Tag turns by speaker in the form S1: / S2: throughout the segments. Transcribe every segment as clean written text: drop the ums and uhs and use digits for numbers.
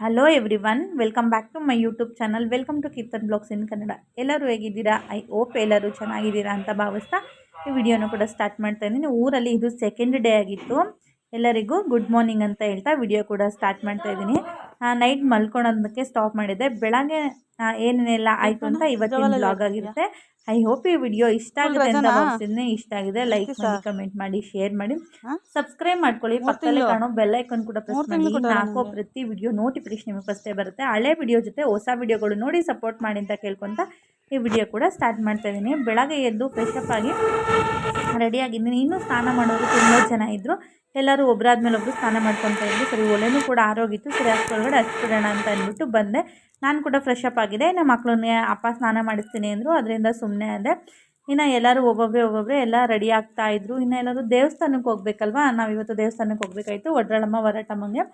S1: Hello everyone, welcome back to my YouTube channel. Welcome to Keerthan blogs in Kannada. ಎಲ್ಲರೂ ಹೇಗಿದ್ದೀರಾ? I hope ಎಲ್ಲರೂ ಚೆನ್ನಾಗಿದ್ದೀರಾ ಅಂತ ಭಾವಿಸ್ತಾ ಈ ವಿಡಿಯೋನ ಕೂಡ ಸ್ಟಾರ್ಟ್ ಮಾಡ್ತಾ ಇದ್ದೀನಿ. ಊರಲ್ಲಿ ಇದು ಸೆಕೆಂಡ್ ಡೇ ಆಗಿತ್ತು. ಎಲ್ಲರಿಗೂ ಗುಡ್ ಮಾರ್ನಿಂಗ್ ಅಂತ ಹೇಳ್ತಾ ವಿಡಿಯೋ ಕೂಡ ಸ್ಟಾರ್ಟ್ ಮಾಡ್ತಾ ಇದ್ದೀನಿ. ನೈಟ್ ಮಲ್ಕೊಳೋದಕ್ಕೆ ಸ್ಟಾಪ್ ಮಾಡಿದ್ದೆ. ಬೆಳಗ್ಗೆ ಏನೇನೆಲ್ಲ ಆಯಿತು ಅಂತ ಇವತ್ತಿನ ಬ್ಲಾಗ್ ಆಗಿರುತ್ತೆ. ಐ ಹೋಪ್ ಈ ವಿಡಿಯೋ ಇಷ್ಟ ಆಗುತ್ತೆ ಅಂತ ಭಾವಿಸ್ತೀನಿ. ಇಷ್ಟ ಆಗಿದೆ ಲೈಕ್ ಮಾಡಿ, ಕಮೆಂಟ್ ಮಾಡಿ, ಶೇರ್ ಮಾಡಿ, ಸಬ್ಸ್ಕ್ರೈಬ್ ಮಾಡ್ಕೊಳ್ಳಿ. ಪಕ್ಕದಲ್ಲಿ ಕಾಣೋ ಬೆಲ್ ಐಕಾನ್ ಕೂಡ ಪ್ರೆಸ್ ಮಾಡಿ. ನಾಲ್ಕು ಪ್ರತಿ ವಿಡಿಯೋ ನೋಟಿಫಿಕೇಶನ್ ನಿಮಗೆ ಫಸ್ಟೇ ಬರುತ್ತೆ. ಹಳೆ ವಿಡಿಯೋ ಜೊತೆ ಹೊಸ ವಿಡಿಯೋಗಳು ನೋಡಿ ಸಪೋರ್ಟ್ ಮಾಡಿ ಅಂತ ಕೇಳ್ಕೊಂತ ಈ ವಿಡಿಯೋ ಕೂಡ ಸ್ಟಾರ್ಟ್ ಮಾಡ್ತಾ ಇದ್ದೀನಿ. ಬೆಳಗ್ಗೆ ಎದ್ದು ಫ್ರೆಶ್ ಅಪ್ ಆಗಿ ರೆಡಿಯಾಗಿದ್ದೀನಿ. ಇನ್ನೂ ಸ್ನಾನ ಮಾಡೋರು ತುಂಬ ಜನ ಇದ್ದರು. ಎಲ್ಲರೂ ಒಬ್ಬರಾದ್ಮೇಲೆ ಒಬ್ಬರು ಸ್ನಾನ ಮಾಡ್ಕೊತಾ ಇದ್ದರು. ಸರಿ, ಒಲೆನೂ ಕೂಡ ಆರೋಗಿತ್ತು. ಸರಿ, ಅಷ್ಟೊಳಗಡೆ ಹಚ್ಬಿಡೋಣ ಅಂತ ಅಂದ್ಬಿಟ್ಟು ಬಂದೆ. ನಾನು ಕೂಡ ಫ್ರೆಶ್ ಅಪ್ ಆಗಿದೆ. ನಮ್ಮ ಮಕ್ಕಳನ್ನೇ ಅಪ್ಪ ಸ್ನಾನ ಮಾಡಿಸ್ತೀನಿ ಅಂದರು. ಅದರಿಂದ ಸುಮ್ಮನೆ ಅದೇ. ಇನ್ನು ಎಲ್ಲರೂ ಒಬ್ಬೊಬ್ಬರೇ ಎಲ್ಲ ರೆಡಿ ಆಗ್ತಾಯಿದ್ರು. ಇನ್ನು ಎಲ್ಲರೂ ದೇವಸ್ಥಾನಕ್ಕೆ ಹೋಗ್ಬೇಕಲ್ವ. ನಾವಿವತ್ತು ದೇವಸ್ಥಾನಕ್ಕೆ ಹೋಗಬೇಕಾಯಿತು, ಒಡ್ರಳಮ್ಮ ವರಟಮ್ಮಂಗೆ.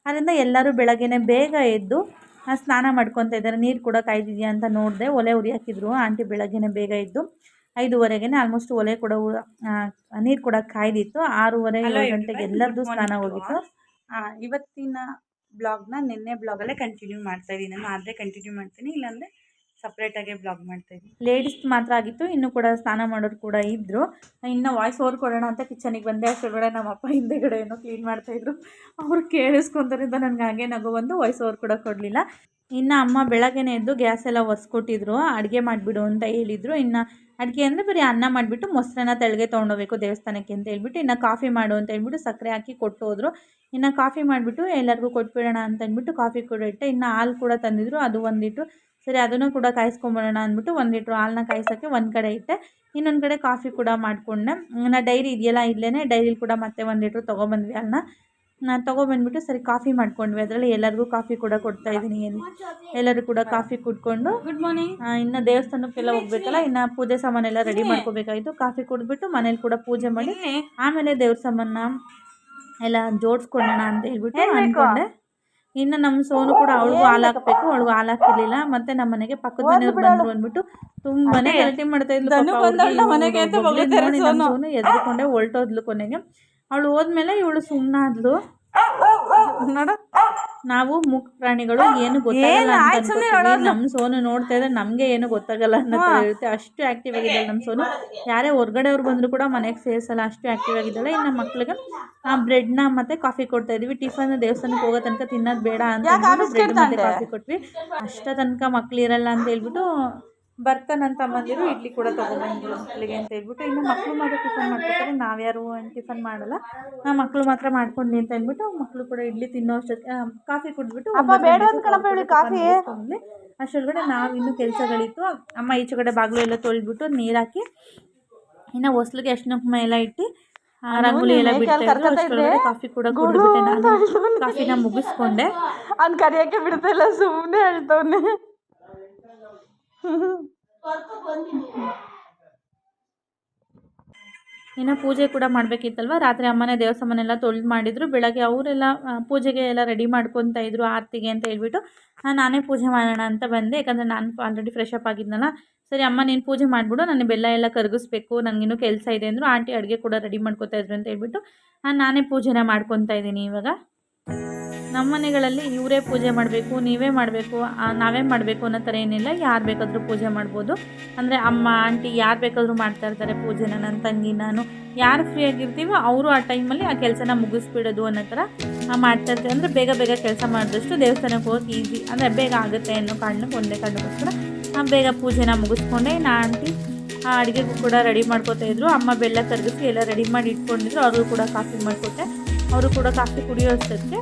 S1: ಅದರಿಂದ ಎಲ್ಲರೂ ಬೆಳಗ್ಗೆನೇ ಬೇಗ ಎದ್ದು ಸ್ನಾನ ಮಾಡ್ಕೊತಾ ಇದ್ದಾರೆ. ನೀರು ಕೂಡ ಕಾಯ್ದಿದೆಯಾ ಅಂತ ನೋಡಿದೆ. ಒಲೆ ಉರಿಯಾಕಿದ್ರು ಆಂಟಿ ಬೆಳಗ್ಗೆನೇ ಬೇಗ ಇದ್ದು. 5:30ಗೆ ಆಲ್ಮೋಸ್ಟ್ ಒಲೆ ಕೂಡ ನೀರು ಕೂಡ ಕಾಯ್ದಿತ್ತು. 6:30 7 ಗಂಟೆಗೆ ಎಲ್ಲರದ್ದು ಸ್ನಾನ ಹೋಗಿತ್ತು. ಇವತ್ತಿನ ಬ್ಲಾಗ್ನ ನಿನ್ನೆ ಬ್ಲಾಗಲ್ಲೇ ಕಂಟಿನ್ಯೂ ಮಾಡ್ತಾಯಿದ್ದೀನಿ. ನಾನು ಆದರೆ ಕಂಟಿನ್ಯೂ ಮಾಡ್ತೀನಿ, ಇಲ್ಲಾಂದರೆ ಸಪ್ರೇಟಾಗೆ ಬ್ಲಾಗ್ ಮಾಡ್ತಾಯಿದ್ದೀನಿ. ಲೇಡೀಸ್ ಮಾತ್ರ ಆಗಿತ್ತು. ಇನ್ನೂ ಕೂಡ ಸ್ನಾನ ಮಾಡೋರು ಕೂಡ ಇದ್ದರು. ಇನ್ನು ವಾಯ್ಸ್ ಓವರ್ ಕೊಡೋಣ ಅಂತ ಕಿಚನಿಗೆ ಬಂದೆ. ಅಷ್ಟೊಳಗಡೆ ನಮ್ಮ ಅಪ್ಪ ಹಿಂದೆಗಡೆ ಏನೋ ಕ್ಲೀನ್ ಮಾಡ್ತಾಯಿದ್ರು. ಅವ್ರು ಕೇಳಿಸ್ಕೊಂತಾರಿಂದ ನನಗೆ ಹಾಗೆ ನಗು ಬಂದು ವಾಯ್ಸ್ ಓವರ್ ಕೂಡ ಕೊಡಲಿಲ್ಲ. ಇನ್ನು ಅಮ್ಮ ಬೆಳಗ್ಗೆನೇ ಎದ್ದು ಗ್ಯಾಸ್ ಎಲ್ಲ ಒರೆಸ್ಕೊಟ್ಟಿದ್ರು. ಅಡುಗೆ ಮಾಡಿಬಿಡು ಅಂತ ಹೇಳಿದರು. ಇನ್ನು ಅಡುಗೆ ಅಂದರೆ ಬರೀ ಅನ್ನ ಮಾಡಿಬಿಟ್ಟು ಮೊಸರನ್ನ ತೆಳಗೆ ತೊಗೊಂಡೋಗ್ಬೇಕು ದೇವಸ್ಥಾನಕ್ಕೆ ಅಂತ ಹೇಳ್ಬಿಟ್ಟು, ಇನ್ನು ಕಾಫಿ ಮಾಡು ಅಂತ ಹೇಳ್ಬಿಟ್ಟು ಸಕ್ಕರೆ ಹಾಕಿ ಕೊಟ್ಟು ಹೋದರು. ಇನ್ನು ಕಾಫಿ ಮಾಡಿಬಿಟ್ಟು ಎಲ್ಲರಿಗೂ ಕೊಟ್ಬಿಡೋಣ ಅಂತ ಅಂದ್ಬಿಟ್ಟು ಕಾಫಿ ಕೂಡ ಇಟ್ಟೆ. ಇನ್ನು ಹಾಲು ಕೂಡ ತಂದಿದ್ರು, ಅದು 1 ಲೀಟ್ರು. ಸರಿ, ಅದನ್ನು ಕೂಡ ಕಾಯಿಸ್ಕೊಂಬಿಡೋಣ ಅಂದ್ಬಿಟ್ಟು 1 ಲೀಟ್ರ್ ಹಾಲನ್ನ ಕಾಯಿಸೋಕ್ಕೆ ಒಂದು ಕಡೆ ಇಟ್ಟೆ. ಇನ್ನೊಂದು ಕಡೆ ಕಾಫಿ ಕೂಡ ಮಾಡಿಕೊಂಡೆ. ಇನ್ನು ಡೈರಿ ಇದೆಯಲ್ಲ, ಇಲ್ಲೇ ಡೈರಿಲಿ ಕೂಡ ಮತ್ತೆ 1 ಲೀಟ್ರ್ ತೊಗೊಬಂದ್ವಿ ಹಾಲನ್ನ. ನಾನು ತೊಗೊಬಂದ್ಬಿಟ್ಟು ಸರಿ ಕಾಫಿ ಮಾಡ್ಕೊಂಡ್ವಿ. ಅದರಲ್ಲಿ ಎಲ್ಲರಿಗೂ ಕಾಫಿ ಕೂಡ ಕೊಡ್ತಾಯಿದ್ದೀನಿ. ಎಲ್ಲರೂ ಕೂಡ ಕಾಫಿ ಕುಡ್ಕೊಂಡು ಗುಡ್ ಮಾರ್ನಿಂಗ್. ಇನ್ನು ದೇವಸ್ಥಾನಕ್ಕೆಲ್ಲ ಹೋಗ್ಬೇಕಲ್ಲ, ಇನ್ನು ಪೂಜೆ ಸಾಮಾನೆಲ್ಲ ರೆಡಿ ಮಾಡ್ಕೋಬೇಕಾಯಿತು. ಕಾಫಿ ಕುಡಿದ್ಬಿಟ್ಟು ಮನೇಲಿ ಕೂಡ ಪೂಜೆ ಮಾಡಿ ಆಮೇಲೆ ದೇವ್ರ ಸಾಮಾನ ಎಲ್ಲ ಜೋಡಿಸ್ಕೊಳ್ಳೋಣ ಅಂತ ಹೇಳ್ಬಿಟ್ಟು ಅಂದ್ಕೊಂಡೆ. ಇನ್ನು ನಮ್ಮ ಸೋನು ಕೂಡ ಅವಳಿಗೂ ಹಾಲು ಹಾಕಬೇಕು. ಅವಳಿಗೂ ಹಾಲು ಹಾಕಿರಲಿಲ್ಲ. ಮತ್ತು ನಮ್ಮ ಮನೆಗೆ ಪಕ್ಕದ ಮನೆಯವ್ರು ಬಂದರು ಅಂದ್ಬಿಟ್ಟು ತುಂಬಾ ಗಲಾಟೆ ಮಾಡ್ತಾ ಇದ್ಲು. ನಮ್ಮ ಸೋನು ಎದ್ರುಕೊಂಡೆ ಹೊಲ್ಟೋದ್ಲು. ಕೊನೆಗೆ ಅವಳು ಹೋದ್ಮೇಲೆ ಇವಳು ಸುಮ್ಮನಾದ್ಲು. ನೋಡು, ನಾವು ಮೂಕ ಪ್ರಾಣಿಗಳು ಏನು ಗೊತ್ತಾಗಲ್ಲ ಅಂತ ಅನ್ಕೋತೀವಿ. ನಮ್ಮ ಸೋನು ನೋಡ್ತಾ ಇದ್ರೆ ನಮಗೆ ಏನು ಗೊತ್ತಾಗಲ್ಲ ಅನ್ನೋ ಥರ ಇರುತ್ತೆ. ಅಷ್ಟು ಆ್ಯಕ್ಟಿವ್ ಆಗಿದ್ದಾಳೆ ನಮ್ಮ ಸೋನು. ಯಾರೇ ಹೊರಗಡೆಯವ್ರು ಬಂದರೂ ಕೂಡ ಮನೆಗೆ ಸೇರಿಸಲ್ಲ, ಅಷ್ಟು ಆ್ಯಕ್ಟಿವ್ ಆಗಿದ್ದಾಳೆ. ಇನ್ನು ಮಕ್ಳಿಗೆ ಬ್ರೆಡ್ನ ಮತ್ತು ಕಾಫಿ ಕೊಡ್ತಾ ಇದ್ವಿ. ಟಿಫನ್ ದೇವಸ್ಥಾನಕ್ಕೆ ಹೋಗೋ ತನಕ ತಿನ್ನೋದು ಬೇಡ ಅಂತ ಬ್ರೆಡ್ ಮತ್ತು ಕಾಫಿ ಕೊಟ್ವಿ. ಅಷ್ಟ ತನಕ ಮಕ್ಳು ಇರಲ್ಲ ಅಂತ ಹೇಳ್ಬಿಟ್ಟು ಬರ್ತಾನಂತ ಬಂದಿರು ಇಡ್ಲಿ ಕೂಡ ತೊಗೊಬಂದಿರು ಮಕ್ಕಳಿಗೆ ಅಂತ ಹೇಳ್ಬಿಟ್ಟು. ಇನ್ನು ಮಕ್ಕಳು ಮಾತ್ರ ಟಿಫನ್ ಮಾಡ್ಕೊತಾರೆ, ನಾವ್ಯಾರು ಟಿಫನ್ ಮಾಡಲ್ಲ. ಮಕ್ಕಳು ಮಾತ್ರ ಮಾಡ್ಕೊಂಡು ಅಂತ ಅಂದ್ಬಿಟ್ಟು ಮಕ್ಕಳು ಕೂಡ ಇಡ್ಲಿ ತಿನ್ನೋ ಅಷ್ಟೊತ್ತಿಗೆ ಕಾಫಿ ಕುಡಿದ್ಬಿಟ್ಟು ಅಷ್ಟೊಳಗಡೆ ನಾವು ಇನ್ನೂ ಕೆಲಸಗಳಿತ್ತು. ಅಮ್ಮ ಈಚೆಗಡೆ ಬಾಗಿಲು ಎಲ್ಲ ತೊಳೆದ್ಬಿಟ್ಟು ನೀರು ಹಾಕಿ ಇನ್ನು ಹೊಸ್ಲಿಗೆ ಅರ್ಶಿನ ಎಲ್ಲ ಇಟ್ಟು ರಂಗೋಲಿ ಎಲ್ಲ ಬಿಡ್ತಾಯಿದ್ರು. ಅಷ್ಟೊಳಗಡೆ ಕಾಫಿ ಕೂಡ ಕುಡಿದ್ಬಿಟ್ಟೆ. ನಾನು ಕಾಫಿನ ಮುಗಿಸ್ಕೊಂಡೆ. ಅವ್ನು ಕರಿಯೋಕ್ಕೆ ಬಿಡ್ತಾಯಿಲ್ಲ, ಸುಮ್ಮನೆ ಹೇಳ್ತವನೆ. ಇನ್ನು ಪೂಜೆ ಕೂಡ ಮಾಡಬೇಕಿತ್ತಲ್ವ. ರಾತ್ರಿ ಅಮ್ಮನೇ ದೇವಸ್ಥಾನನೆಲ್ಲ ತೊಳೆದು ಮಾಡಿದ್ರು. ಬೆಳಗ್ಗೆ ಅವರೆಲ್ಲ ಪೂಜೆಗೆ ಎಲ್ಲ ರೆಡಿ ಮಾಡ್ಕೊತಾ ಇದ್ರು ಆರತಿಗೆ ಅಂತ ಹೇಳ್ಬಿಟ್ಟು ನಾನೇ ಪೂಜೆ ಮಾಡೋಣ ಅಂತ ಬಂದೆ. ಯಾಕಂದರೆ ನಾನು ಆಲ್ರೆಡಿ ಫ್ರೆಶ್ ಅಪ್ ಆಗಿದ್ನಲ್ಲ. ಸರಿ ಅಮ್ಮ ನೀನು ಪೂಜೆ ಮಾಡಿಬಿಡು, ನನಗೆ ಬೆಲ್ಲ ಎಲ್ಲ ಕರಗಿಸ್ಬೇಕು, ನನಗಿನ್ನೂ ಕೆಲಸ ಇದೆ ಅಂದರು. ಆಂಟಿ ಅಡುಗೆ ಕೂಡ ರೆಡಿ ಮಾಡ್ಕೊತಾ ಇದ್ರು ಅಂತ ಹೇಳ್ಬಿಟ್ಟು ನಾನೇ ಪೂಜೆನ ಮಾಡ್ಕೊತಾ ಇದ್ದೀನಿ. ಇವಾಗ ನಮ್ಮ ಮನೆಗಳಲ್ಲಿ ಇವರೇ ಪೂಜೆ ಮಾಡಬೇಕು, ನೀವೇ ಮಾಡಬೇಕು, ನಾವೇ ಮಾಡಬೇಕು ಅನ್ನೋ ಥರ ಏನಿಲ್ಲ. ಯಾರು ಬೇಕಾದರೂ ಪೂಜೆ ಮಾಡ್ಬೋದು. ಅಂದರೆ ಅಮ್ಮ ಆಂಟಿ ಯಾರು ಬೇಕಾದರೂ ಮಾಡ್ತಾಯಿರ್ತಾರೆ ಪೂಜೆನ. ನನ್ನ ತಂಗಿ ನಾನು ಯಾರು ಫ್ರೀ ಆಗಿರ್ತೀವೋ ಅವರು ಆ ಟೈಮಲ್ಲಿ ಆ ಕೆಲಸನ ಮುಗಿಸ್ಬಿಡೋದು ಅನ್ನೋ ಥರ ಮಾಡ್ತಾಯಿರ್ತೀವಿ. ಅಂದರೆ ಬೇಗ ಬೇಗ ಕೆಲಸ ಮಾಡಿದಷ್ಟು ದೇವಸ್ಥಾನಕ್ಕೆ ಹೋಗಿ ಈಸಿ, ಅಂದರೆ ಬೇಗ ಆಗುತ್ತೆ ಅನ್ನೋ ಕಾರಣಕ್ಕೆ ಒಂದೇ ಕಾರಣಕ್ಕೋಸ್ಕರ ಬೇಗ ಪೂಜೆನ ಮುಗಿಸ್ಕೊಂಡೆ. ಇನ್ನು ಆಂಟಿ ಅಡುಗೆಗೂ ಕೂಡ ರೆಡಿ ಮಾಡ್ಕೊತಾಯಿದ್ರು. ಅಮ್ಮ ಬೆಲ್ಲ ಕರಗಿಸಿ ಎಲ್ಲ ರೆಡಿ ಮಾಡಿ ಇಟ್ಕೊಂಡಿದ್ರು. ಅವ್ರಿಗೂ ಕೂಡ ಕಾಫಿ ಮಾಡಿಕೊಟ್ಟೆ. ಅವರು ಕೂಡ ಕಾಫಿ ಕುಡಿಯೋ ಅಷ್ಟಕ್ಕೆ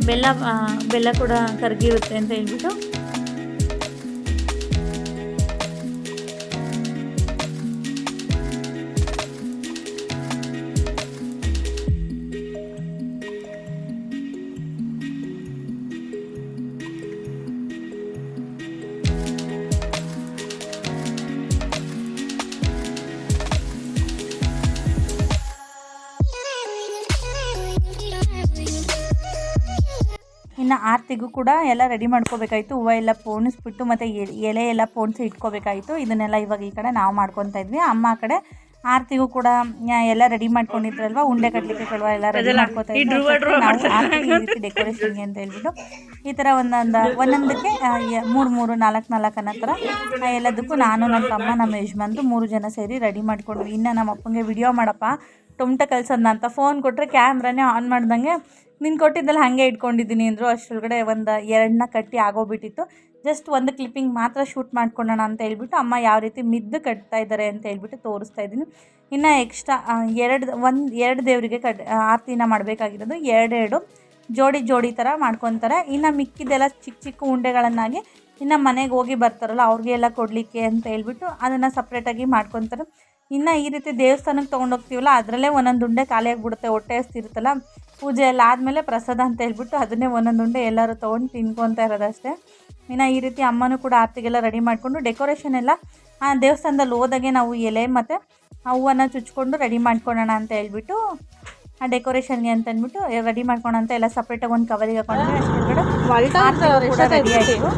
S1: ಬೆಲ್ಲ ಕೂಡ ಕರಗಿರುತ್ತೆ ಅಂತ ಹೇಳ್ಬಿಟ್ಟು ಇನ್ನು ಆರತಿಗೂ ಕೂಡ ಎಲ್ಲ ರೆಡಿ ಮಾಡ್ಕೋಬೇಕಾಯಿತು. ಹೂವು ಎಲ್ಲ ಪೋಣಿಸ್ಬಿಟ್ಟು ಮತ್ತು ಎಲೆ ಎಲ್ಲ ಪೋಣಿಸಿ ಇಟ್ಕೋಬೇಕಾಯಿತು. ಇದನ್ನೆಲ್ಲ ಇವಾಗ ಈ ಕಡೆ ನಾವು ಮಾಡ್ಕೊತಾ ಇದ್ವಿ. ಅಮ್ಮ ಆ ಕಡೆ ಆರತಿಗೂ ಕೂಡ ಎಲ್ಲ ರೆಡಿ ಮಾಡ್ಕೊಂಡಿದ್ರಲ್ವ, ಉಂಡೆ ಕಟ್ಲಿಕ್ಕೆ ಕಳುವ ಎಲ್ಲ ರೆಡಿ ಮಾಡ್ಕೊತಾ ಇದ್ರು. ನಾವು ಆರತಿಗೆ ಈ ರೀತಿ ಡೆಕೋರೇಷನ್ಗೆ ಅಂತ ಹೇಳ್ಬಿಟ್ಟು ಈ ಥರ ಒಂದೊಂದಕ್ಕೆ 3 4 ಅನ್ನೋ ಥರ ಎಲ್ಲದಕ್ಕೂ ನಾನು ನನ್ನ ತಮ್ಮ ನಮ್ಮ ಯಜಮಾನ್ರು 3 ಜನ ಸೇರಿ ರೆಡಿ ಮಾಡ್ಕೊಂಡ್ವಿ. ಇನ್ನು ನಮ್ಮ ಅಪ್ಪಂಗೆ ವಿಡಿಯೋ ಮಾಡಪ್ಪ ಟೊಮಟ ಕಲ್ಸೋದನ್ನ ಅಂತ ಫೋನ್ ಕೊಟ್ಟರೆ ಕ್ಯಾಮ್ರಾನೇ ಆನ್ ಮಾಡ್ದಂಗೆ ನೀನು ಕೊಟ್ಟಿದ್ದಲ್ಲ ಹಾಗೆ ಇಟ್ಕೊಂಡಿದ್ದೀನಿ ಅಂದರು. ಅಷ್ಟರೊಳಗಡೆ 2 ಕಟ್ಟಿ ಆಗೋಗ್ಬಿಟ್ಟಿತ್ತು. ಜಸ್ಟ್ ಒಂದು ಕ್ಲಿಪ್ಪಿಂಗ್ ಮಾತ್ರ ಶೂಟ್ ಮಾಡ್ಕೊಳ್ಳೋಣ ಅಂತ ಹೇಳ್ಬಿಟ್ಟು ಅಮ್ಮ ಯಾವ ರೀತಿ ಮಿದ್ದು ಕಟ್ತಾ ಇದ್ದಾರೆ ಅಂತ ಹೇಳ್ಬಿಟ್ಟು ತೋರಿಸ್ತಾ ಇದ್ದೀನಿ. ಇನ್ನು ಎಕ್ಸ್ಟ್ರಾ 2 ದೇವರಿಗೆ ಆರತಿನ ಮಾಡಬೇಕಾಗಿರೋದು 2 ಜೋಡಿ ಥರ ಮಾಡ್ಕೊತಾರೆ. ಇನ್ನು ಮಿಕ್ಕಿದೆಲ್ಲ ಚಿಕ್ಕ ಉಂಡೆಗಳನ್ನಾಗಿ ಇನ್ನು ಮನೆಗೆ ಹೋಗಿ ಬರ್ತಾರಲ್ಲ ಅವ್ರಿಗೆ ಎಲ್ಲ ಕೊಡಲಿಕ್ಕೆ ಅಂತ ಹೇಳ್ಬಿಟ್ಟು ಅದನ್ನು ಸಪ್ರೇಟಾಗಿ ಮಾಡ್ಕೊತಾರೆ. ಇನ್ನು ಈ ರೀತಿ ದೇವಸ್ಥಾನಕ್ಕೆ ತೊಗೊಂಡೋಗ್ತೀವಲ್ಲ ಅದರಲ್ಲೇ ಒಂದೊಂದು ಉಂಡೆ ಖಾಲಿ ಆಗಿಬಿಡುತ್ತೆ, ಹೊಟ್ಟೆ ಹಸ್ತಿರುತ್ತಲ್ಲ. ಪೂಜೆ ಎಲ್ಲ ಆದಮೇಲೆ ಪ್ರಸಾದ ಅಂತ ಹೇಳ್ಬಿಟ್ಟು ಅದನ್ನೇ ಒಂದೊಂದು ಉಂಡೆ ಎಲ್ಲರೂ ತೊಗೊಂಡು ತಿನ್ಕೊತಾ ಇರೋದಷ್ಟೇ. ಇನ್ನು ಈ ರೀತಿ ಅಮ್ಮನೂ ಕೂಡ ಆರತಿಗೆಲ್ಲ ರೆಡಿ ಮಾಡಿಕೊಂಡು ಡೆಕೋರೇಷನ್ ಎಲ್ಲ ದೇವಸ್ಥಾನದಲ್ಲಿ ಹೋದಾಗೆ ನಾವು ಎಲೆ ಮತ್ತು ಹೂವನ್ನು ಚುಚ್ಕೊಂಡು ರೆಡಿ ಮಾಡ್ಕೊಳ್ಳೋಣ ಅಂತ ಹೇಳ್ಬಿಟ್ಟು ಆ ಡೆಕೋರೇಷನ್ಗೆ ಅಂತ ಅಂದ್ಬಿಟ್ಟು ರೆಡಿ ಮಾಡ್ಕೊಳ ಅಂತ ಎಲ್ಲ ಸಪ್ರೇಟಾಗಿ ಒಂದು ಕವರಿಗೆ ಹಾಕೊಂಡ್ರೆ ಅಷ್ಟೊಳಗಡೆ ಕೂಡ ರೆಡಿ ಆಯಿತು.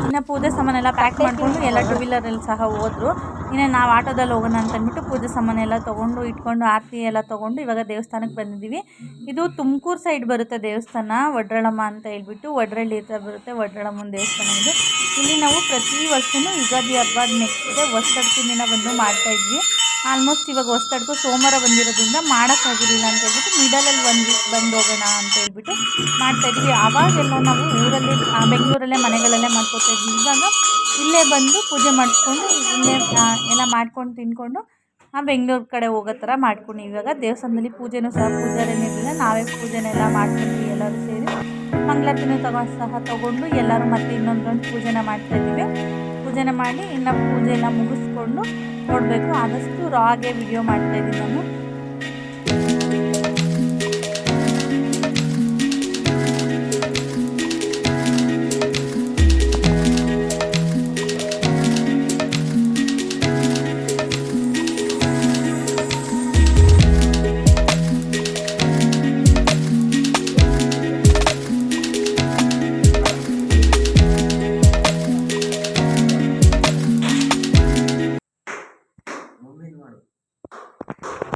S1: ಇನ್ನು ಪೂಜೆ ಸಾಮಾನೆಲ್ಲ ಪ್ಯಾಕ್ ಮಾಡಿಕೊಂಡು ಎಲ್ಲ 2 ವೀಲರಲ್ಲಿ ಸಹ ಹೋದರು. ಇನ್ನು ನಾವು ಆಟೋದಲ್ಲಿ ಹೋಗೋಣ ಅಂತ ಅಂದ್ಬಿಟ್ಟು ಪೂಜೆ ಸಾಮಾನೆಲ್ಲ ತೊಗೊಂಡು ಇಟ್ಕೊಂಡು ಆರತಿ ಎಲ್ಲ ತೊಗೊಂಡು ಇವಾಗ ದೇವಸ್ಥಾನಕ್ಕೆ ಬಂದಿದ್ದೀವಿ. ಇದು ತುಮಕೂರು ಸೈಡ್ ಬರುತ್ತೆ ದೇವಸ್ಥಾನ, ವಡ್ರಳಮ್ಮ ಅಂತ ಹೇಳ್ಬಿಟ್ಟು ವಡ್ರಳ್ಳಿ ಹತ್ರ ಬರುತ್ತೆ. ವಡ್ರಳಮ್ಮನ ದೇವಸ್ಥಾನ ಇದು. ಇಲ್ಲಿ ನಾವು ಪ್ರತಿ ವರ್ಷವೂ ಯುಗಾದಿ ಹಬ್ಬದ ನೆಕ್ಸ್ಟ್ ಡೇ ಹೊಸದಡ್ಕಿನ ದಿನ ಬಂದು ಮಾಡ್ತಾಯಿದ್ವಿ. ಆಲ್ಮೋಸ್ಟ್ ಇವಾಗ ಹೊಸದಡ್ಕು ಸೋಮವಾರ ಬಂದಿರೋದ್ರಿಂದ ಮಾಡೋಕ್ಕಾಗಿರಲಿಲ್ಲ ಅಂತ ಹೇಳ್ಬಿಟ್ಟು ಮಿಡಲಲ್ಲಿ 1 ವೀಕ್ ಬಂದು ಹೋಗೋಣ ಅಂತ ಹೇಳ್ಬಿಟ್ಟು ಮಾಡ್ತಾಯಿದ್ವಿ. ಆವಾಗೆಲ್ಲ ನಾವು ಊರಲ್ಲಿ ಬೆಂಗಳೂರಲ್ಲೇ ಮನೆಗಳಲ್ಲೇ ಮಾಡ್ಕೊತಾಯಿದ್ವಿ. ಇವಾಗ ಇಲ್ಲೇ ಬಂದು ಪೂಜೆ ಮಾಡಿಸ್ಕೊಂಡು ಇಲ್ಲೇ ಎಲ್ಲ ಮಾಡ್ಕೊಂಡು ತಿಂದ್ಕೊಂಡು ಬೆಂಗಳೂರು ಕಡೆ ಹೋಗೋ ಥರ ಮಾಡ್ಕೊಂಡು ಇವಾಗ ದೇವಸ್ಥಾನದಲ್ಲಿ ಪೂಜೆನೂ ಸಹ ಪೂಜಾರೇನಿರಲಿಲ್ಲ, ನಾವೇ ಪೂಜೆನೆಲ್ಲ ಮಾಡ್ಕೊಂಡ್ವಿ. ಎಲ್ಲರೂ ಸೇರಿ ಮಂಗಳಾರತಿನೂ ತೊಗೊಂಡು ಎಲ್ಲರೂ ಮತ್ತೆ ಇನ್ನೊಂದು ರೌಂಡ್ ಪೂಜೆನ ಮಾಡ್ತಾಯಿದ್ದೀವಿ. ಪೂಜೆನ ಮಾಡಿ ಇನ್ನು ಪೂಜೆ ಎಲ್ಲ ಮುಗಿಸ್ಕೊಂಡು ನೋಡಬೇಕು. ಆದಷ್ಟು ರಾಗೆ ವಿಡಿಯೋ ಮಾಡ್ತಾಯಿದ್ದೀನಿ ನಾನು.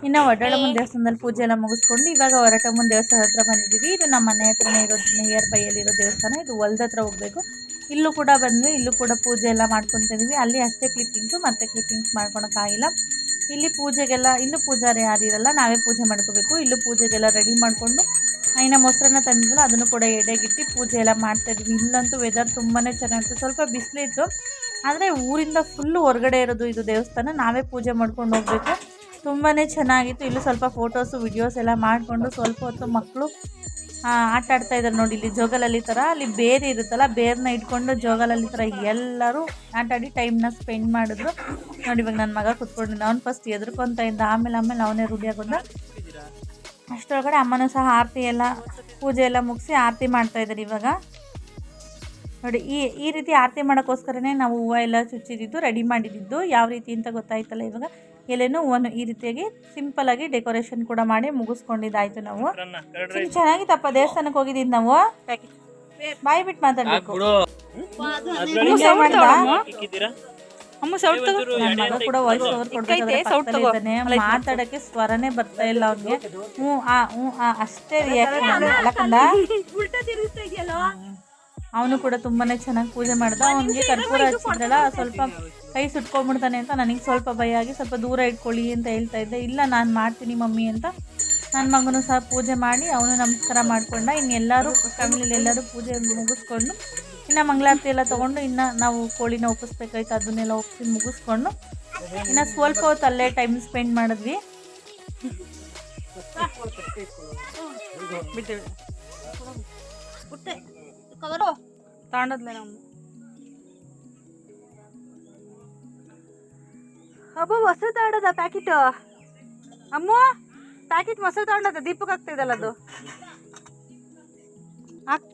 S1: ಇನ್ನು ವಡ್ರಳಮ್ಮನ ದೇವಸ್ಥಾನದಲ್ಲಿ ಪೂಜೆ ಎಲ್ಲ ಮುಗಿಸ್ಕೊಂಡು ಇವಾಗ ಹೊರಟಮ್ಮನ ದೇವಸ್ಥಾನ ಹತ್ರ ಬಂದಿದ್ದೀವಿ. ಇದು ನಮ್ಮ ಮನೆ ಹತ್ರನೇ ಇರೋದು, ನಿಯರ್ ಬೈಯಲ್ಲಿರೋ ದೇವಸ್ಥಾನ. ಇದು ಹೊಲ್ದ ಹತ್ರ ಹೋಗಬೇಕು. ಇಲ್ಲೂ ಕೂಡ ಬಂದ್ವಿ, ಇಲ್ಲೂ ಕೂಡ ಪೂಜೆ ಎಲ್ಲ ಮಾಡ್ಕೊತಿದ್ವಿ. ಅಲ್ಲಿ ಅಷ್ಟೇ ಕ್ಲಿಪ್ಪಿಂಗ್ಸು, ಮತ್ತೆ ಕ್ಲಿಪ್ಪಿಂಗ್ಸ್ ಮಾಡ್ಕೊಳಕ್ಕಾಗಿಲ್ಲ. ಇಲ್ಲಿ ಪೂಜೆಗೆಲ್ಲ ಇಲ್ಲೂ ಪೂಜಾರಿ ಯಾರಿರಲ್ಲ, ನಾವೇ ಪೂಜೆ ಮಾಡ್ಕೋಬೇಕು. ಇಲ್ಲೂ ಪೂಜೆಗೆಲ್ಲ ರೆಡಿ ಮಾಡಿಕೊಂಡು ಇನ್ನು ಮೊಸರನ್ನ ತಂದಿದ್ವಲ್ಲ ಅದನ್ನು ಕೂಡ ಎಡೆಗಿಟ್ಟು ಪೂಜೆ ಎಲ್ಲ ಮಾಡ್ತಾಯಿದ್ವಿ. ಇಲ್ಲಂತೂ ವೆದರ್ ತುಂಬಾ ಚೆನ್ನಾಗಿತ್ತು. ಸ್ವಲ್ಪ ಬಿಸಿಲಿತ್ತು, ಆದರೆ ಊರಿಂದ ಫುಲ್ಲು ಹೊರಗಡೆ ಇರೋದು ಇದು ದೇವಸ್ಥಾನ. ನಾವೇ ಪೂಜೆ ಮಾಡ್ಕೊಂಡು ಹೋಗಬೇಕು. ತುಂಬಾ ಚೆನ್ನಾಗಿತ್ತು. ಇಲ್ಲೂ ಸ್ವಲ್ಪ ಫೋಟೋಸು ವಿಡಿಯೋಸ್ ಎಲ್ಲ ಮಾಡಿಕೊಂಡು ಸ್ವಲ್ಪ ಹೊತ್ತು ಮಕ್ಕಳು ಆಟ ಆಡ್ತಾಯಿದ್ದಾರೆ ನೋಡಿ. ಇಲ್ಲಿ ಜೋಗಾಲಲ್ಲಿ ಥರ ಅಲ್ಲಿ ಬೇರೆ ಇರುತ್ತಲ್ಲ, ಬೇರನ್ನ ಇಟ್ಕೊಂಡು ಜೋಗಾಲಲ್ಲಿ ಥರ ಎಲ್ಲರೂ ಆಟಾಡಿ ಟೈಮ್ನ ಸ್ಪೆಂಡ್ ಮಾಡಿದ್ರು ನೋಡಿ. ಇವಾಗ ನನ್ನ ಮಗ ಕೂತ್ಕೊಂಡಿದ್ದ, ಅವ್ನು ಫಸ್ಟ್ ಎದುರ್ಕೊತಾ ಇದ್ದ, ಆಮೇಲೆ ಅವನೇ ರೂಢಿ ಆಗೋದ. ಅಷ್ಟರೊಳಗಡೆ ಅಮ್ಮನೂ ಸಹ ಆರತಿ ಎಲ್ಲ ಪೂಜೆ ಎಲ್ಲ ಮುಗಿಸಿ ಆರತಿ ಮಾಡ್ತಾಯಿದ್ದಾರೆ ಇವಾಗ ನೋಡಿ. ಈ ರೀತಿ ಆರತಿ ಮಾಡೋಕ್ಕೋಸ್ಕರನೇ ನಾವು ಹೂವು ಎಲ್ಲ ಚುಚ್ಚಿದ್ದು ರೆಡಿ ಮಾಡಿದ್ದು. ಯಾವ ರೀತಿ ಅಂತ ಗೊತ್ತಾಯ್ತಲ್ಲ. ಇವಾಗ ಎಲೆನೂ ಹೂವನ್ನು ಈ ರೀತಿಯಾಗಿ ಸಿಂಪಲಾಗಿ ಡೆಕೋರೇಷನ್ ಕೂಡ ಮಾಡಿ ಮುಗಿಸ್ಕೊಂಡಿದ್ದಾಯ್ತು. ನಾವು ಚೆನ್ನಾಗಿತ್ತಪ್ಪ. ದೇವಸ್ಥಾನಕ್ಕೆ ಹೋಗಿದ್ದು ನಾವು. ಬಾಯಿ ಬಿಟ್ಟು ಮಾತಾಡಬೇಕು. ನನ್ನ ಮಗ ಕೂಡ ವಾಯ್ಸ್ ಓವರ್ ಕೊಡ್ಬೇಕಾದ್ರೆ ಮಾತಾಡೋಕ್ಕೆ ಸ್ವರನೇ ಬರ್ತಾ ಇಲ್ಲ ಅವ್ನಿಗೆ. ಅಷ್ಟೇ ರಿಯಾಕ್ಷನ್ ಅಲ್ಲಕಂಡ. ಅವನು ಕೂಡ ತುಂಬಾ ಚೆನ್ನಾಗಿ ಪೂಜೆ ಮಾಡ್ದ. ಅವನಿಗೆ ಕರ್ಪೂರ ಹಚ್ಚಿದ್ರಲ್ಲ ಸ್ವಲ್ಪ ಕೈ ಸುಟ್ಕೊಂಡ್ಬಿಡ್ತಾನೆ ಅಂತ ನನಗೆ ಸ್ವಲ್ಪ ಭಯ ಆಗಿ ಸ್ವಲ್ಪ ದೂರ ಇಟ್ಕೊಳ್ಳಿ ಅಂತ ಹೇಳ್ತಾ ಇದ್ದೆ. ಇಲ್ಲ ನಾನು ಮಾಡ್ತೀನಿ ಮಮ್ಮಿ ಅಂತ ನನ್ನ ಮಗನೂ ಸಹ ಪೂಜೆ ಮಾಡಿ ಅವನು ನಮಸ್ಕಾರ ಮಾಡ್ಕೊಂಡ. ಇನ್ನೆಲ್ಲರೂ ಫ್ಯಾಮಿಲಿಯಲ್ಲಿ ಎಲ್ಲರೂ ಪೂಜೆ ಮುಗಿಸ್ಕೊಂಡು ಇನ್ನು ಮಂಗಳಾರತಿ ಎಲ್ಲ ತೊಗೊಂಡು ಇನ್ನು ನಾವು ಕೋಳಿನ ಒಪ್ಪಿಸ್ಬೇಕಾಯ್ತು. ಅದನ್ನೆಲ್ಲ ಒಪ್ಪಿಸಿ ಮುಗಿಸ್ಕೊಂಡು ಇನ್ನು ಸ್ವಲ್ಪ ಹೊತ್ತು ಅಲ್ಲೇ ಟೈಮ್ ಸ್ಪೆಂಡ್ ಮಾಡಿದ್ವಿ. ತಾಂಡದ್ಲೆ ನಮ್ಮ ಅಬ್ಬ ಮೊಸರು ತಾಂಡದ ಪ್ಯಾಕೆಟ್. ಅಮ್ಮ ಪ್ಯಾಕೆಟ್ ಮೊಸರು ತಾಂಡದ ದೀಪಕ್ಕೆ ಆಗ್ತಿದಲ್ಲ ಅದು.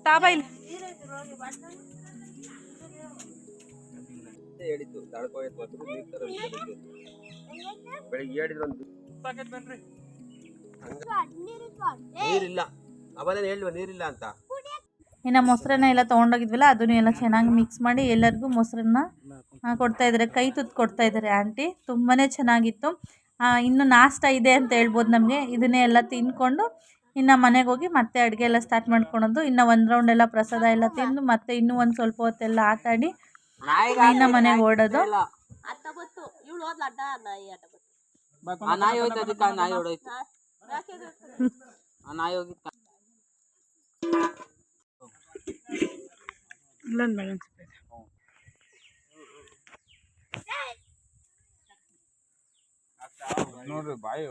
S1: ತಾಬಾ ಇಲ್ಲಿ ನೀರಿಲ್ಲ ಅಂತ. ಇನ್ನು ಮೊಸರನ್ನ ಎಲ್ಲ ತೊಗೊಂಡೋಗಿದ್ವಲ್ಲ ಅದನ್ನು ಎಲ್ಲ ಚೆನ್ನಾಗಿ ಮಿಕ್ಸ್ ಮಾಡಿ ಎಲ್ಲರಿಗೂ ಮೊಸರನ್ನ ಕೊಡ್ತಾಯಿದ್ದಾರೆ, ಕೈ ತುತ್ತು ಕೊಡ್ತಾಯಿದ್ದಾರೆ ಆಂಟಿ. ತುಂಬಾ ಚೆನ್ನಾಗಿತ್ತು. ಇನ್ನು ನಾಷ್ಟ ಇದೆ ಅಂತ ಹೇಳ್ಬೋದು ನಮಗೆ. ಇದನ್ನೇ ಎಲ್ಲ ತಿಂದ್ಕೊಂಡು ಇನ್ನು ಮನೆಗೆ ಹೋಗಿ ಮತ್ತೆ ಅಡುಗೆ ಎಲ್ಲ ಸ್ಟಾರ್ಟ್ ಮಾಡ್ಕೊಳೋದು. ಇನ್ನು ಒಂದು ರೌಂಡ್ ಎಲ್ಲ ಪ್ರಸಾದ ಎಲ್ಲ ತಿಂದು ಮತ್ತೆ ಇನ್ನೂ ಒಂದು ಸ್ವಲ್ಪ ಹೊತ್ತೆಲ್ಲ ಆಟಾಡಿ ಇನ್ನು ಮನೆಗೆ ಓಡೋದು.
S2: ನೋಡ್ರಿ ಬಾಯಿ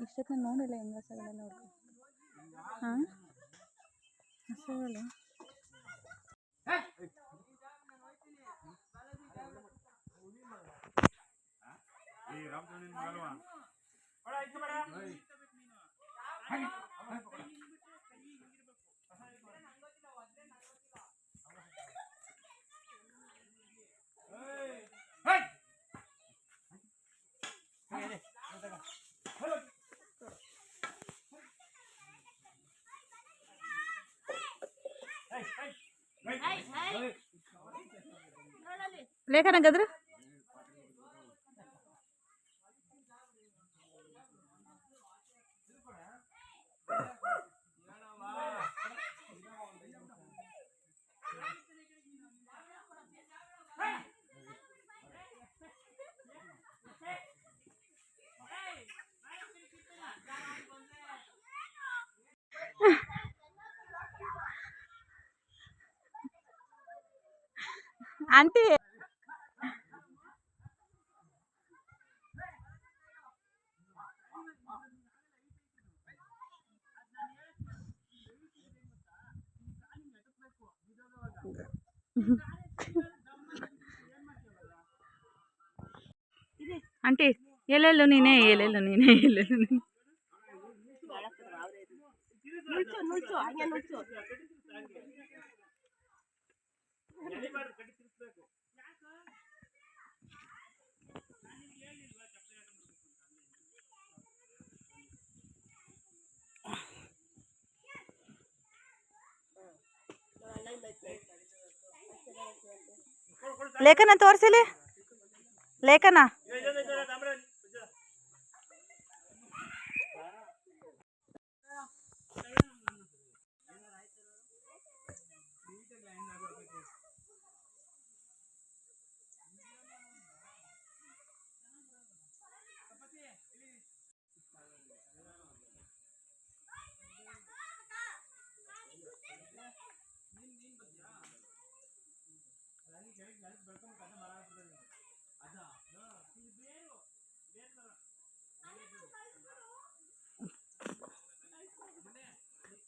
S1: ಇಷ್ಟೊತ್ತಿನ ನೋಡಿಲ್ಲ ಹೆಂಗ ಹಸಗಳೆಲ್ಲ ನೋಡ್ಕೊ. ಹಾಂ ಹಸಗಳು ಲೇಖನ ಗದ್ರ ಆಂಟಿ. ಆಂಟಿ ಎಲ್ಲೆಲ್ಲೂ ನೀನೇ ಎಲ್ಲೆಲ್ಲೂ ನೀನೇ ಎಲ್ಲೆಲ್ಲೂ ನೀನೆ. ಲೇಖನ ತೋರಿಸಿಲಿ ಲೇಖನ.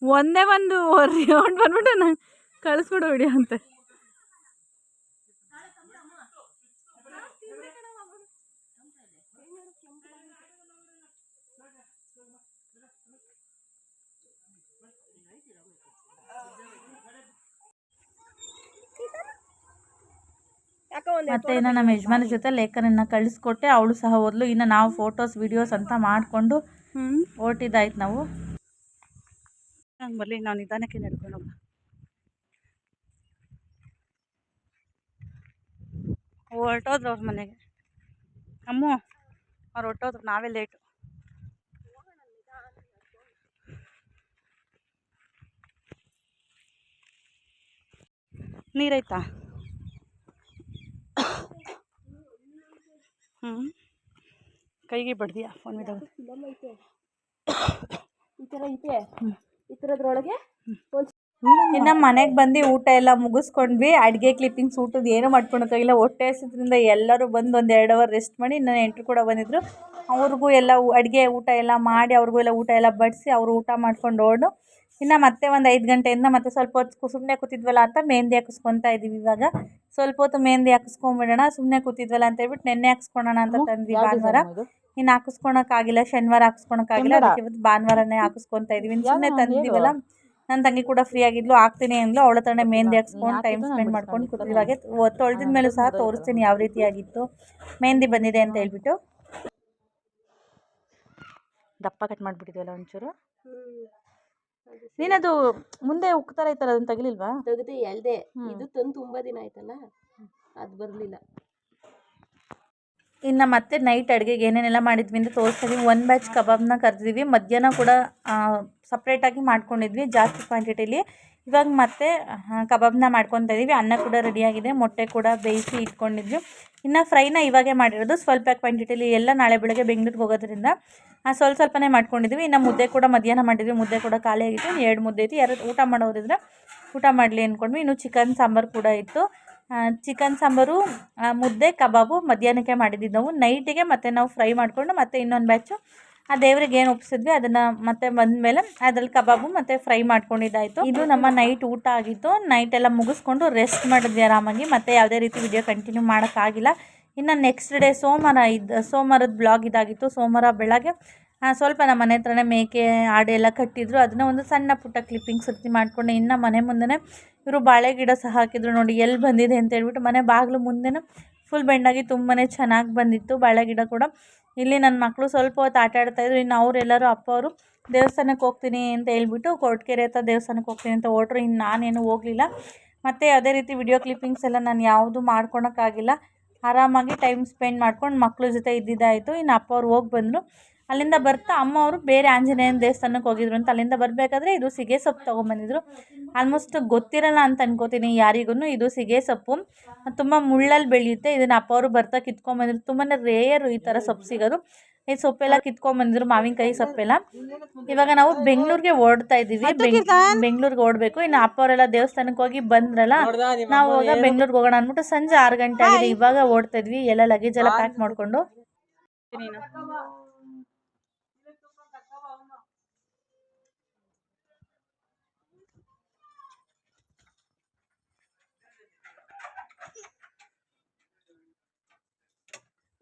S1: ಒಂದೇ ಒಂದು ರೌಂಡ್ ಬಂದ್ಬಿಟ್ಟು ನಂಗೆ ಕಳಿಸ್ಬಿಡು ವಿಡಿಯೋ ಅಂತ. ಮತ್ತೆ ಇನ್ನು ನಮ್ಮ ಯಜಮಾನ ಜೊತೆ ಲೇಖನನ್ನ ಕಳಿಸ್ಕೊಟ್ಟೆ, ಅವಳು ಸಹ ಹೋದ್ಲು. ಇನ್ನು ನಾವು ಫೋಟೋಸ್ ವಿಡಿಯೋಸ್ ಅಂತ ಮಾಡಿಕೊಂಡು ಹೊರಟಿದ್ದಾಯ್ತು ನಾವು. ಹಂಗೆ ಬರಲಿ, ನಾವು ನಿಧಾನಕ್ಕೆ ನಡ್ಕೊಂಡು ಹೋಗ. ಹೊರಟೋದ್ರು ಅವ್ರ ಮನೆಗೆ. ಅಮ್ಮು ಅವ್ರು ಹೊರಟೋದ್ರು, ನಾವೇ ಲೇಟು. ನೀರೈತಾ? ಕೈಗೆ ಬಡ್ದಿಯಾ ಫೋನ್ ಇದಾಗ? ಈ ಥರ ಐತೆ, ಈ ಥರದ್ರೊಳಗೆ. ಇನ್ನು ಮನೆಗೆ ಬಂದು ಊಟ ಎಲ್ಲ ಮುಗಿಸ್ಕೊಂಡ್ವಿ. ಅಡುಗೆ ಕ್ಲಿಪ್ಪಿಂಗ್ಸ್ ಊಟದ ಏನೂ ಮಾಡ್ಕೊಳಕ್ಕಾಗಿಲ್ಲ, ಹೊಟ್ಟೆ ಹಸಿದ್ರಿಂದ ಎಲ್ಲರೂ ಬಂದು ಒಂದು 2 ಅವರ್ ರೆಸ್ಟ್ ಮಾಡಿ. ಇನ್ನು ನೆಂಟರು ಕೂಡ ಬಂದಿದ್ದರು, ಅವ್ರಿಗೂ ಎಲ್ಲ ಅಡುಗೆ ಊಟ ಎಲ್ಲ ಮಾಡಿ ಅವ್ರಿಗೂ ಎಲ್ಲ ಊಟ ಎಲ್ಲ ಬಡಿಸಿ ಅವರು ಊಟ ಮಾಡ್ಕೊಂಡು ಇನ್ನು ಮತ್ತೆ ಒಂದು 5 ಗಂಟೆಯಿಂದ ಮತ್ತೆ ಸ್ವಲ್ಪ ಹೊತ್ತು ಸುಮ್ಮನೆ ಕೂತಿದ್ವಲ್ಲ ಅಂತ ಮೆಹಂದಿ ಹಾಕಿಸ್ಕೊತಾ ಇದ್ದೀವಿ. ಇವಾಗ ಸ್ವಲ್ಪ ಹೊತ್ತು ಮೆಹಂದಿ ಹಾಕಿಸ್ಕೊಂಬಿಡೋಣ, ಸುಮ್ಮನೆ ಕೂತಿದ್ವಲ್ಲ ಅಂತ ಹೇಳ್ಬಿಟ್ಟು ನೆನ್ನೆ ಹಾಕಿಸ್ಕೊಳೋಣ ಅಂತ ತಂದ್ವಿ ಭಾನುವಾರ. ಇನ್ನು ಹಾಕಿಸ್ಕೊಳಕ್ಕಾಗಿಲ್ಲ, ಶನಿವಾರ ಹಾಕಿಸ್ಕೊಳಕ್ಕಾಗಿಲ್ಲ, ಅದಕ್ಕೆ ಇವತ್ತು ಭಾನುವಾರನೇ ಹಾಕಿಸ್ಕೊತಾ ಇದೀವಿ. ಸುಮ್ಮನೆ ತಂದಿದ್ದೀವಲ್ಲ, ನನ್ನ ತಂಗಿ ಕೂಡ ಫ್ರೀ ಆಗಿದ್ಲು, ಆಗ್ತೀನಿ ಅಂದ್ಲು. ಅವಳ ಹತ್ರನೇ ಮೆಹಂದಿ ಹಾಕ್ಸ್ಕೊಂಡು ಟೈಮ್ ಸ್ಪೆಂಡ್ ಮಾಡ್ಕೊಂಡು ಕೂತಿದ್ವಿ. ಇವಾಗೆ ತೊಳೆದಿದ ಮೇಲೂ ಸಹ ತೋರಿಸ್ತೀನಿ ಯಾವ ರೀತಿಯಾಗಿತ್ತು ಮೆಹಂದಿ ಬಂದಿದೆ ಅಂತ ಹೇಳ್ಬಿಟ್ಟು. ದಪ್ಪ ಕಟ್ ಮಾಡಿಬಿಟ್ಟಿದ್ವಲ್ಲ ಒಂಚೂರು. ನೀನದು ಮುಂದೆ ಉಕ್ತರ ಐತಲ್ಲ, ಅದನ್ನ ತಗಲಿಲ್ವಾ?
S2: ತೆಗೆದು ಎಳ್ದೆ, ಇದು ತಂದು ತುಂಬಾ ದಿನ ಆಯ್ತಲ್ಲ, ಅದು ಬರಲಿಲ್ಲ.
S1: ಇನ್ನು ಮತ್ತೆ ನೈಟ್ ಅಡುಗೆಗೆ ಏನೇನೆಲ್ಲ ಮಾಡಿದ್ವಿ ಅಂತ ತೋರಿಸ್ತೀವಿ. 1 ಬ್ಯಾಚ್ ಕಬಾಬ್ನ ಕರೆದಿದ್ವಿ, ಮಧ್ಯಾಹ್ನ ಕೂಡ ಸಪ್ರೇಟಾಗಿ ಮಾಡ್ಕೊಂಡಿದ್ವಿ ಜಾಸ್ತಿ ಕ್ವಾಂಟಿಟಿಲಿ. ಇವಾಗ ಮತ್ತೆ ಕಬಾಬ್ನ ಮಾಡ್ಕೊತಾ ಇದ್ದೀವಿ. ಅನ್ನ ಕೂಡ ರೆಡಿಯಾಗಿದೆ, ಮೊಟ್ಟೆ ಕೂಡ ಬೇಯಿಸಿ ಇಟ್ಕೊಂಡಿದ್ವಿ. ಇನ್ನು ಫ್ರೈನ ಇವಾಗೇ ಮಾಡಿರೋದು, ಸ್ವಲ್ಪ ಕ್ವಾಂಟಿಟಿಲಿ. ಎಲ್ಲ ನಾಳೆ ಬೆಳಗ್ಗೆ ಬೆಂಗಳೂರಿಗೆ ಹೋಗೋದ್ರಿಂದ ಸ್ವಲ್ಪನೇ ಮಾಡ್ಕೊಂಡಿದ್ವಿ. ಇನ್ನು ಮುದ್ದೆ ಕೂಡ ಮಧ್ಯಾಹ್ನ ಮಾಡಿದ್ವಿ, ಮುದ್ದೆ ಕೂಡ ಖಾಲಿ ಆಗಿತ್ತು. 2 ಮುದ್ದೆ ಇತ್ತು, ಯಾರು ಊಟ ಮಾಡೋರಿದ್ರೆ ಊಟ ಮಾಡಲಿ ಅಂದ್ಕೊಂಡ್ವಿ. ಇನ್ನು ಚಿಕನ್ ಸಾಂಬಾರು ಕೂಡ ಇತ್ತು. ಚಿಕನ್ ಸಾಂಬಾರು, ಮುದ್ದೆ, ಕಬಾಬು ಮಧ್ಯಾಹ್ನಕ್ಕೆ ಮಾಡಿದ್ವಿ ನಾವು. ನೈಟಿಗೆ ಮತ್ತೆ ನಾವು ಫ್ರೈ ಮಾಡಿಕೊಂಡು ಮತ್ತೆ ಇನ್ನೊಂದು ಬ್ಯಾಚು ಆ ದೇವ್ರಿಗೆ ಏನು ಒಪ್ಪಿಸಿದ್ವಿ ಅದನ್ನು ಮತ್ತೆ ಬಂದಮೇಲೆ ಅದ್ರಲ್ಲಿ ಕಬಾಬು ಮತ್ತು ಫ್ರೈ ಮಾಡ್ಕೊಂಡಿದ್ದಾಯಿತು. ಇದು ನಮ್ಮ ನೈಟ್ ಊಟ ಆಗಿತ್ತು. ನೈಟ್ ಎಲ್ಲ ಮುಗಿಸ್ಕೊಂಡು ರೆಸ್ಟ್ ಮಾಡಿದ್ವಿ ಆರಾಮಾಗಿ. ಮತ್ತೆ ಯಾವುದೇ ರೀತಿ ವಿಡಿಯೋ ಕಂಟಿನ್ಯೂ ಮಾಡೋಕ್ಕಾಗಿಲ್ಲ. ಇನ್ನು ನೆಕ್ಸ್ಟ್ ಡೇ ಸೋಮವಾರದ ಬ್ಲಾಗ್ ಇದಾಗಿತ್ತು. ಸೋಮವಾರ ಬೆಳಗ್ಗೆ ಸ್ವಲ್ಪ ನಮ್ಮ ಮನೆ ಹತ್ರನೇ ಮೇಕೆ ಆಡು ಎಲ್ಲ ಕಟ್ಟಿದ್ರು, ಅದನ್ನ ಒಂದು ಸಣ್ಣ ಪುಟ್ಟ ಕ್ಲಿಪ್ಪಿಂಗ್ಸ್ ಮಾಡ್ಕೊಂಡು. ಇನ್ನು ಮನೆ ಮುಂದೆ ಇವರು ಬಾಳೆ ಗಿಡ ಸಹ ಹಾಕಿದ್ರು, ನೋಡಿ ಎಲ್ಲಿ ಬಂದಿದೆ ಅಂತ ಹೇಳ್ಬಿಟ್ಟು. ಮನೆ ಬಾಗಿಲು ಮುಂದೆನೂ ಫುಲ್ ಬೆಂಡಾಗಿ ತುಂಬಾ ಚೆನ್ನಾಗಿ ಬಂದಿತ್ತು ಬಾಳೆ ಗಿಡ ಕೂಡ. ಇಲ್ಲಿ ನನ್ನ ಮಕ್ಕಳು ಸ್ವಲ್ಪ ಹೊತ್ತು ಆಟ ಆಡ್ತಾಯಿದ್ರು. ಇನ್ನು ಅವರೆಲ್ಲರೂ ಅಪ್ಪ ಅವರು ದೇವಸ್ಥಾನಕ್ಕೆ ಹೋಗ್ತೀನಿ ಅಂತ ಹೇಳ್ಬಿಟ್ಟು ಕೊರಟಗೆರೆ ಹತ್ರ ದೇವಸ್ಥಾನಕ್ಕೆ ಹೋಗ್ತೀನಿ ಅಂತ ಹೊರಟ್ರು. ಇನ್ನು ನಾನೇನು ಹೋಗಲಿಲ್ಲ. ಮತ್ತು ಯಾವುದೇ ರೀತಿ ವಿಡಿಯೋ ಕ್ಲಿಪ್ಪಿಂಗ್ಸ್ ಎಲ್ಲ ನಾನು ಯಾವುದು ಮಾಡ್ಕೊಳಕ್ಕಾಗಿಲ್ಲ. ಆರಾಮಾಗಿ ಟೈಮ್ ಸ್ಪೆಂಡ್ ಮಾಡ್ಕೊಂಡು ಮಕ್ಕಳ ಜೊತೆ ಇದ್ದಿದ್ದಾಯಿತು. ಇನ್ನು ಅಪ್ಪ ಅವ್ರು ಹೋಗಿ ಬಂದರು. ಅಲ್ಲಿಂದ ಬರ್ತಾ ಅಮ್ಮ ಅವರು ಬೇರೆ ಆಂಜನೇಯನ ದೇವಸ್ಥಾನಕ್ಕೆ ಹೋಗಿದ್ರು ಅಂತ. ಅಲ್ಲಿಂದ ಬರಬೇಕಾದ್ರೆ ಇದು ಸಿಗೆ ಸೊಪ್ಪು ತೊಗೊಂಬಂದಿದ್ರು. ಆಲ್ಮೋಸ್ಟ್ ಗೊತ್ತಿರಲ್ಲ ಅಂತ ಅನ್ಕೋತೀನಿ ಯಾರಿಗೂ. ಇದು ಸಿಗೆ ಸೊಪ್ಪು ತುಂಬ ಮುಳ್ಳಲ್ಲಿ ಬೆಳೆಯುತ್ತೆ. ಇದನ್ನು ಅಪ್ಪ ಅವರು ಬರ್ತಾ ಕಿತ್ಕೊಂಬಂದಿದ್ರು. ತುಂಬಾ ರೇರು ಈ ಥರ ಸೊಪ್ಪು ಸಿಗೋದು. ಈ ಸೊಪ್ಪೆಲ್ಲ ಕಿತ್ಕೊಂಬಂದಿದ್ರು, ಮಾವಿನಕಾಯಿ ಸೊಪ್ಪೆಲ್ಲ. ಇವಾಗ ನಾವು ಬೆಂಗಳೂರಿಗೆ ಓಡ್ತಾ ಇದ್ದೀವಿ, ಬೆಂಗಳೂರಿಗೆ ಓಡಬೇಕು. ಇನ್ನು ಅಪ್ಪ ಅವರೆಲ್ಲ ದೇವಸ್ಥಾನಕ್ಕೆ ಹೋಗಿ ಬಂದ್ರಲ್ಲ, ನಾವು ಇವಾಗ ಬೆಂಗಳೂರಿಗೆ ಹೋಗೋಣ ಅಂದ್ಬಿಟ್ಟು ಸಂಜೆ 6 ಗಂಟೆ ಆಗಿದೆ. ಇವಾಗ ಓಡ್ತಾ ಇದ್ವಿ, ಎಲ್ಲ ಲಗೇಜ್ ಎಲ್ಲ ಪ್ಯಾಕ್ ಮಾಡಿಕೊಂಡು.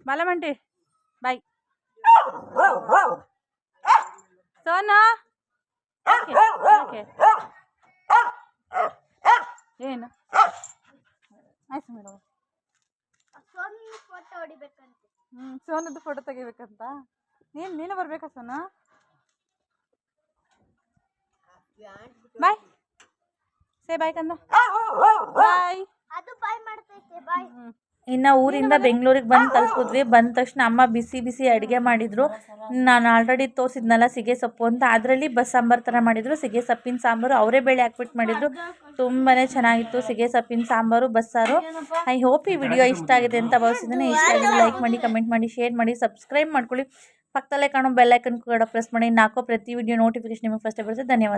S1: ಬಾಲಮಂಟಿ ಬಾಯ್. ಸೋನಾ ಏನು ಆಯ್ತು ಮೇಡಮ್, ಸೋನದ್ದು ಫೋಟೋ ತೆಗಿಬೇಕಂತ. ನೀನು ಬರ್ಬೇಕಾ ಸೋನಾ? ಬಾಯ್ ಸೇ ಬಾಯ್ ಕಂದ, ಬಾಯ್. ಇನ್ನು ಊರಿಂದ ಬೆಂಗಳೂರಿಗೆ ಬಂದು ತಲುಪಿದ್ವಿ. ಬಂದ ತಕ್ಷಣ ಅಮ್ಮ ಬಿಸಿ ಬಿಸಿ ಅಡುಗೆ ಮಾಡಿದರು. ನಾನು ಆಲ್ರೆಡಿ ತೋರಿಸಿದ್ನಲ್ಲ ಸಿಗೆ ಸೊಪ್ಪು ಅಂತ, ಅದರಲ್ಲಿ ಸಾಂಬಾರು ಥರ ಮಾಡಿದರು. ಸಿಗೆ ಸೊಪ್ಪಿನ ಸಾಂಬಾರು ಅವರೇ ಬೇಳೆ ಹಾಕ್ಬಿಟ್ಟು ಮಾಡಿದರು, ತುಂಬಾ ಚೆನ್ನಾಗಿತ್ತು. ಸಿಗೆ ಸೊಪ್ಪಿನ ಸಾಂಬಾರು, ಬಸ್ಸಾರು. ಐ ಹೋಪ್ ಈ ವಿಡಿಯೋ ಇಷ್ಟ ಆಗಿದೆ ಅಂತ ಭಾವಿಸಿದ್ದೀನಿ. ಇಷ್ಟ ಆಗಿದೆ ಲೈಕ್ ಮಾಡಿ, ಕಮೆಂಟ್ ಮಾಡಿ, ಶೇರ್ ಮಾಡಿ, ಸಬ್ಸ್ಕ್ರೈಬ್ ಮಾಡ್ಕೊಳ್ಳಿ. ಪಕ್ಕದಲ್ಲೇ ಕಾಣೋ ಬೆಲ್ ಐಕನ್ ಕೂಡ ಪ್ರೆಸ್ ಮಾಡಿ. ನಾಲ್ಕು ಪ್ರತಿ ವಿಡಿಯೋ ನೋಟಿಫಿಕೇಶನ್ ನಿಮಗೆ ಫಸ್ಟ್ ಬರುತ್ತೆ. ಧನ್ಯವಾದ.